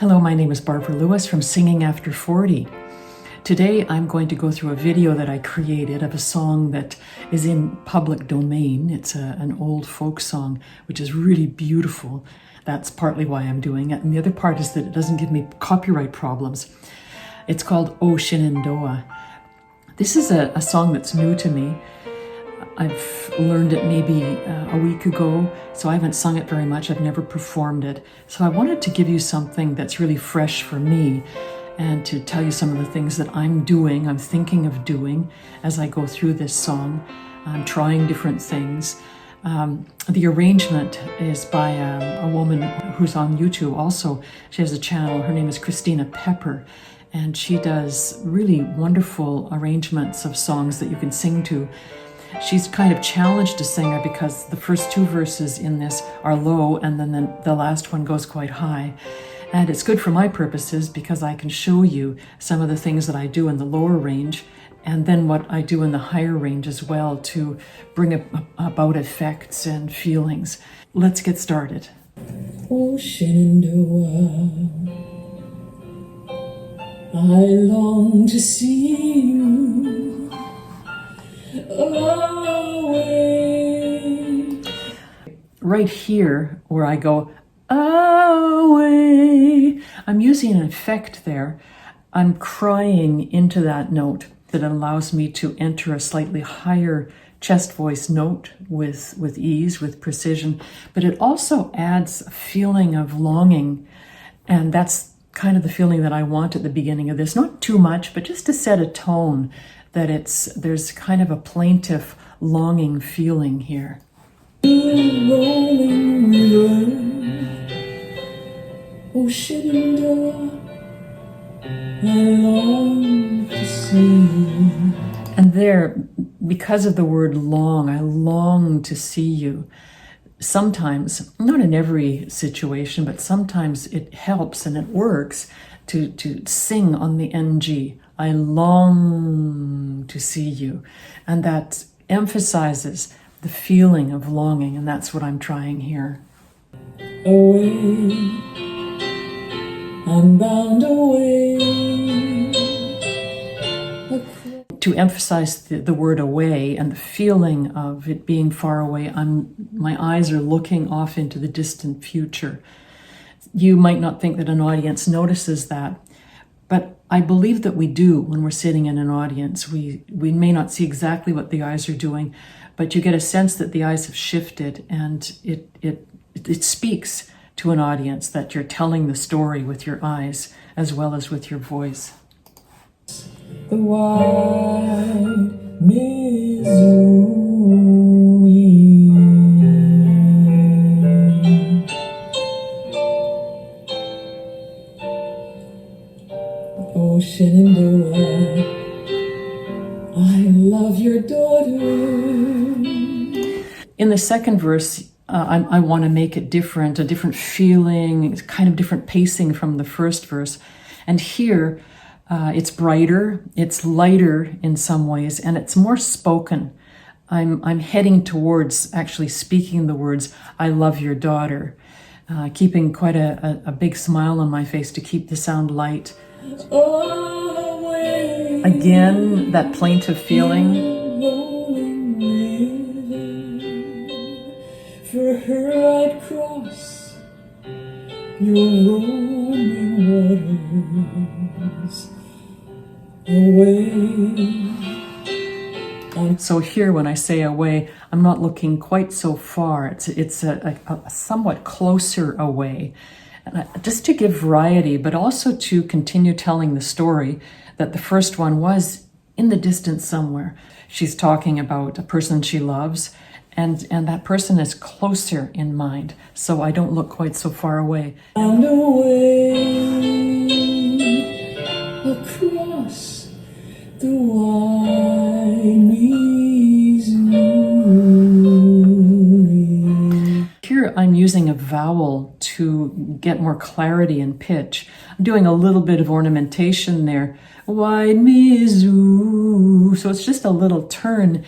Hello, my name is Barbara Lewis from Singing After 40. Today I'm going to go through a video that I created of a song that is in public domain. It's an old folk song, which is really beautiful. That's partly why I'm doing it. And the other part is that it doesn't give me copyright problems. It's called Oh Shenandoah. This is a song that's new to me. I've learned it maybe a week ago, so I haven't sung it very much. I've never performed it. So I wanted to give you something that's really fresh for me and to tell you some of the things that I'm thinking of doing as I go through this song. I'm trying different things. The arrangement is by a woman who's on YouTube also. She has a channel. Her name is Christina Pepper, and she does really wonderful arrangements of songs that you can sing to. She's kind of challenged a singer because the first two verses in this are low and then the last one goes quite high. And it's good for my purposes because I can show you some of the things that I do in the lower range and then what I do in the higher range as well to bring about effects and feelings. Let's get started. Oh, Shenandoah, I long to see you away. Right here where I go away, I'm using an effect there. I'm crying into that note that allows me to enter a slightly higher chest voice note with ease, with precision, but it also adds a feeling of longing, and that's kind of the feeling that I want at the beginning of this. Not too much, but just to set a tone that there's kind of a plaintive, longing feeling here. Rolling river, oh Shenandoah, I long to see you. And there, because of the word long, I long to see you. Sometimes, not in every situation, but sometimes it helps and it works to sing on the NG. I long to see you. And that emphasizes the feeling of longing, and that's what I'm trying here. Away, I'm bound away. To emphasize the word away and the feeling of it being far away, my eyes are looking off into the distant future. You might not think that an audience notices that, but I believe that we do when we're sitting in an audience. We may not see exactly what the eyes are doing, but you get a sense that the eyes have shifted, and it speaks to an audience that you're telling the story with your eyes as well as with your voice. The wide Missouri, oh Shenandoah, I love your daughter. In the second verse, I want to make it different, a different feeling, kind of different pacing from the first verse. And here, it's brighter, it's lighter in some ways, and it's more spoken. I'm heading towards actually speaking the words, I love your daughter, keeping quite a big smile on my face to keep the sound light. Again, that plaintive feeling. For her I'd cross your roaming waters away. So here, when I say away, I'm not looking quite so far. It's a somewhat closer away. And just to give variety, but also to continue telling the story that the first one was in the distance somewhere. She's talking about a person she loves, and that person is closer in mind, so I don't look quite so far away. And away across the wide Missouri. Here I'm using a vowel to get more clarity and pitch. I'm doing a little bit of ornamentation there. Wide Missouri. So it's just a little turn,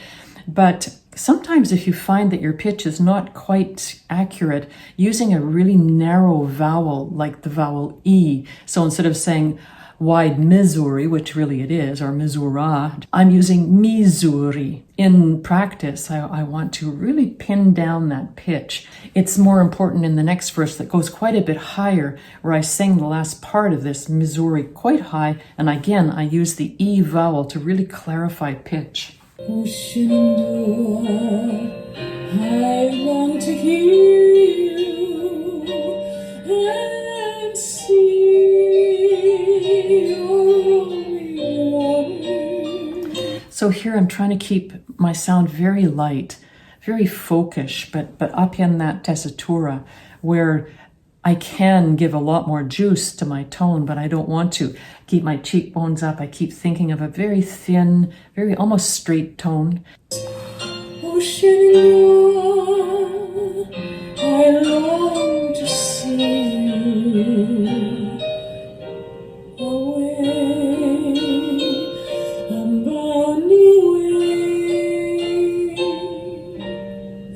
but Sometimes if you find that your pitch is not quite accurate, using a really narrow vowel like the vowel E, so instead of saying wide Missouri, which really it is, or Missouri, I'm using Missouri. In practice, I want to really pin down that pitch. It's more important in the next verse that goes quite a bit higher, where I sing the last part of this Missouri quite high, and again, I use the E vowel to really clarify pitch. Oh, Shenandoah, I long to hear you and see your lonely. So here I'm trying to keep my sound very light, very folkish, but up in that tessitura, where I can give a lot more juice to my tone, but I don't want to. Keep my cheekbones up. I keep thinking of a very thin, very almost straight tone. Oh, Shenandoah, I long to see you away. I'm bound away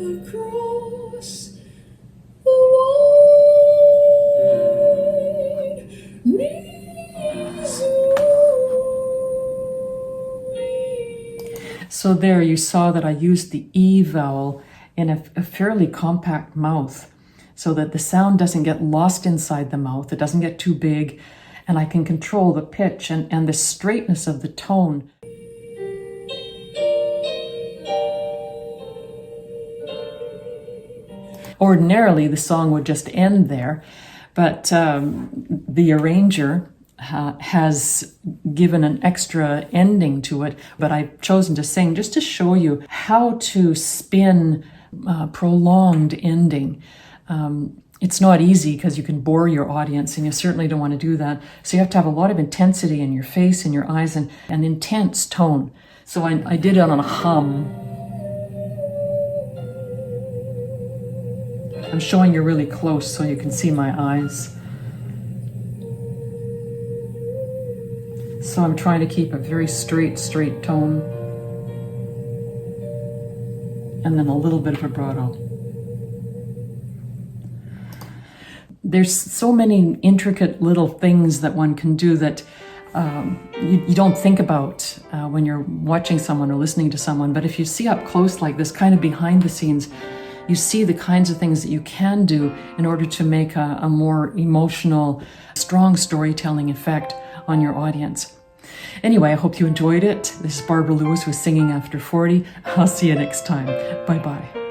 across the wide Missouri. So there you saw that I used the E vowel in a fairly compact mouth so that the sound doesn't get lost inside the mouth, it doesn't get too big, and I can control the pitch and the straightness of the tone. Ordinarily, the song would just end there, but the arranger has given an extra ending to it, but I've chosen to sing just to show you how to spin prolonged ending. It's not easy because you can bore your audience, and you certainly don't want to do that. So you have to have a lot of intensity in your face and your eyes and an intense tone. So I did it on a hum. I'm showing you really close so you can see my eyes. So I'm trying to keep a very straight tone. And then a little bit of vibrato. There's so many intricate little things that one can do that you don't think about when you're watching someone or listening to someone. But if you see up close like this, kind of behind the scenes, you see the kinds of things that you can do in order to make a more emotional, strong storytelling effect on your audience. Anyway, I hope you enjoyed it. This is Barbara Lewis with Singing After 40. I'll see you next time. Bye-bye.